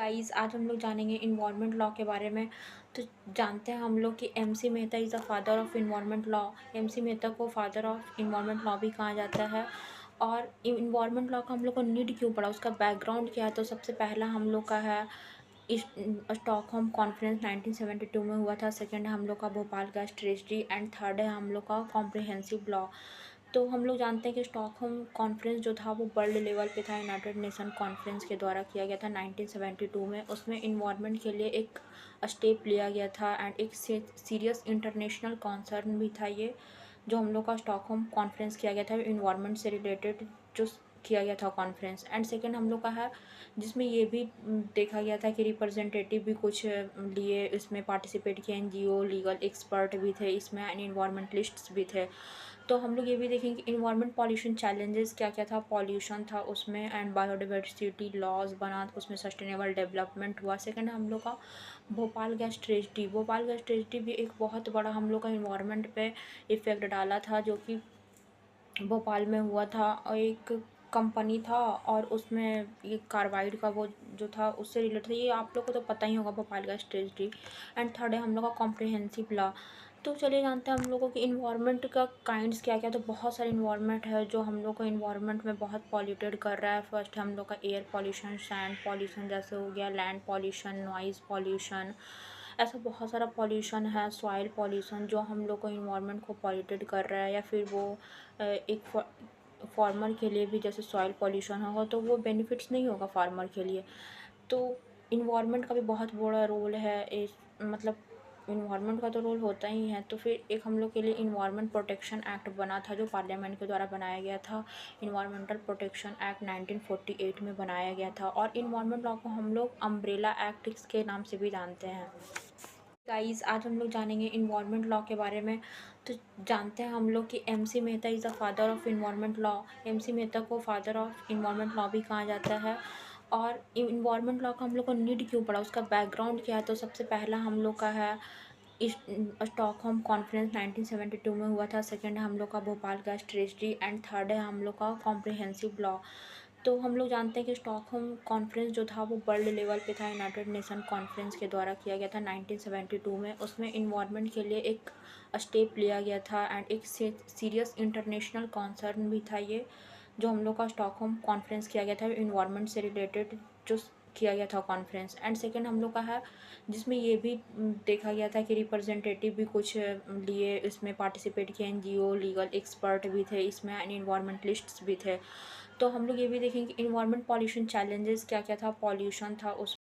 Guys आज हम लोग जानेंगे इन्वायरमेंट लॉ के बारे में। तो जानते हैं हम लोग कि MC Mehta is the father of environment law. MC Mehta को फादर ऑफ इन्वायरमेंट लॉ भी कहा जाता है। और इन्वायरमेंट लॉ का हम लोग को नीड क्यों पड़ा, उसका बैकग्राउंड क्या है। तो सबसे पहला हम लोग का है स्टॉकहोम कॉन्फ्रेंस 1972 में हुआ था। सेकंड है हम लोग का Bhopal gas tragedy and third है हम लोग का कॉम्प्रिहेंसिव लॉ। तो हम लोग जानते हैं कि स्टॉकहोम कॉन्फ्रेंस जो था वो वर्ल्ड लेवल पे था, यूनाइटेड नेशन कॉन्फ्रेंस के द्वारा किया गया था 1972 में। उसमें इन्वायरमेंट के लिए एक स्टेप लिया गया था एंड एक सीरियस इंटरनेशनल कॉन्सर्न भी था ये, जो हम लोग का स्टॉकहोम कॉन्फ्रेंस किया गया था इन्वायरमेंट से रिलेटेड, जो किया गया था कॉन्फ्रेंस। एंड सेकेंड हम लोग का है जिसमें ये भी देखा गया था कि रिप्रेजेंटेटिव भी कुछ लिए इसमें पार्टिसिपेट किए, एनजीओ, लीगल एक्सपर्ट भी थे इसमें एंड इन्वायरमेंटलिस्ट्स भी थे। तो हम लोग ये भी देखेंगे कि इन्वायरमेंट पॉल्यूशन चैलेंजेस क्या क्या था। पॉल्यूशन था उसमें एंड बायोडाइवर्सिटी लॉज बना, उसमें सस्टेनेबल डेवलपमेंट हुआ। सेकंड हम लोग का Bhopal gas tragedy. Bhopal gas tragedy भी एक बहुत बड़ा हम लोग का इन्वायरमेंट पे इफ़ेक्ट डाला था, जो कि भोपाल में हुआ था। और एक कंपनी था और उसमें ये कार्बाइड का वो जो था उससे रिलेटेड था। ये आप लोग को तो पता ही होगा, Bhopal gas tragedy. And third है हम लोग का कॉम्प्रिहेंसिव लॉ। तो चलिए जानते हैं हम लोगों की इन्वायरमेंट का काइंड्स क्या क्या। तो बहुत सारे इन्वायरमेंट है जो हम लोग को इन्वायरमेंट में बहुत पॉल्यूटेड कर रहा है। फर्स्ट हम लोग का एयर पॉल्यूशन, सैंड पॉल्यूशन जैसे हो गया, लैंड पॉल्यूशन, नॉइज़ पॉल्यूशन, ऐसा बहुत सारा पॉल्यूशन है। सॉइल पॉल्यूशन जो हम लोग को इन्वायरमेंट को पॉल्यूटेड कर रहा है। या फिर वो एक फार्मर के लिए भी जैसे सॉइल पॉल्यूशन होगा तो वो बेनिफिट्स नहीं होगा फार्मर के लिए। तो इन्वायरमेंट का भी बहुत बड़ा रोल है इस, मतलब इन्वायरमेंट का तो रोल होता ही है। तो फिर एक हम लोग के लिए इन्वायरमेंट प्रोटेक्शन एक्ट बना था, जो पार्लियामेंट के द्वारा बनाया गया था। इन्वायरमेंटल प्रोटेक्शन एक्ट 1948 में बनाया गया था। और इन्वायरमेंट लॉ को हम लोग अम्ब्रेला एक्ट के नाम से भी जानते हैं। गाइस आज हम लोग जानेंगे इन्वायरमेंट लॉ के बारे में। तो जानते हैं हम लोग कि MC Mehta is the father of environment law. MC Mehta को फादर ऑफ इन्वायरमेंट लॉ भी कहा जाता है। और इन्वायरमेंट लॉ का हम लोग को नीड क्यों पड़ा, उसका बैकग्राउंड क्या है। तो सबसे पहला हम लोग का है स्टॉकहोम कॉन्फ्रेंस 1972 में हुआ था। सेकंड है हम लोग का Bhopal gas tragedy and third है हम लोग का कॉम्प्रिहेंसिव लॉ। तो हम लोग जानते हैं कि स्टॉकहोम कॉन्फ्रेंस जो था वो वर्ल्ड लेवल पे था, यूनाइटेड नेशन कॉन्फ्रेंस के द्वारा किया गया था 1972 में। उसमें इन्वायरमेंट के लिए एक स्टेप लिया गया था एंड एक सीरियस इंटरनेशनल कॉन्सर्न भी था ये, जो हम लोग का स्टॉकहोम कॉन्फ्रेंस किया गया था इन्वायरमेंट से रिलेटेड, जो किया गया था कॉन्फ्रेंस। एंड सेकेंड हम लोग का है जिसमें ये भी देखा गया था कि रिप्रेजेंटेटिव भी कुछ लिए इसमें पार्टिसिपेट किए, एनजीओ, लीगल एक्सपर्ट भी थे इसमें एंड इन्वायरमेंटलिस्ट्स भी थे। तो हम लोग ये भी देखेंगे कि इन्वायरमेंट पॉल्यूशन चैलेंजेस क्या क्या था। पॉल्यूशन था उस